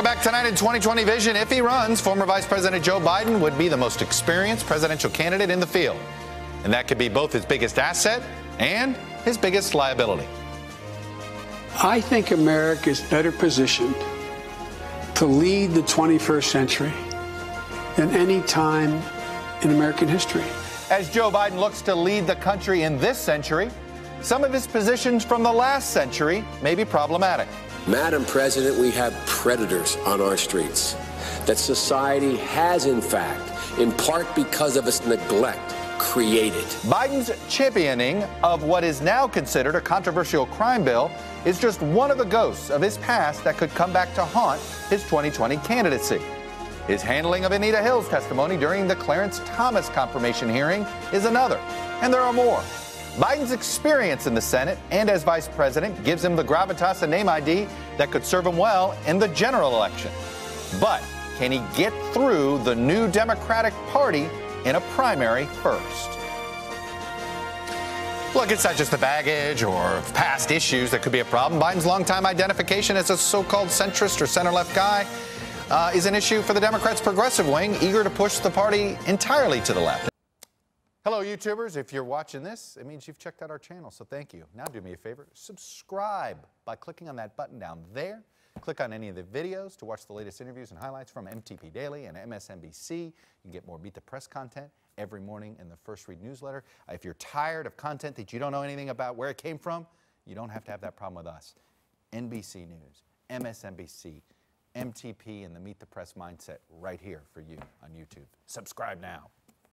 back tonight in 2020 Vision. If he runs, former Vice President Joe Biden would be the most experienced presidential candidate in the field. And that could be both his biggest asset and his biggest liability. I think America is better positioned to lead the 21st century than any time in American history. As Joe Biden looks to lead the country in this century, some of his positions from the last century may be problematic. Madam President, we have predators on our streets that society has, in fact, in part because of its neglect, created. Biden's championing of what is now considered a controversial crime bill is just one of the ghosts of his past that could come back to haunt his 2020 candidacy. His handling of Anita Hill's testimony during the Clarence Thomas confirmation hearing is another, and there are more. Biden's experience in the Senate and as vice president gives him the gravitas and name ID that could serve him well in the general election. But can he get through the new Democratic Party in a primary first? Look, it's not just the baggage or past issues that could be a problem. Biden's longtime identification as a so-called centrist or center-left guy is an issue for the Democrats' progressive wing, eager to push the party entirely to the left. Hello, YouTubers. If you're watching this, it means you've checked out our channel, so thank you. Now do me a favor, subscribe by clicking on that button down there. Click on any of the videos to watch the latest interviews and highlights from MTP Daily and MSNBC. You can get more Beat the Press content every morning in the First Read newsletter. If you're tired of content that you don't know anything about where it came from, you don't have to have that problem with us. NBC News, MSNBC, MTP, and the Meet the Press mindset right here for you on YouTube. Subscribe now.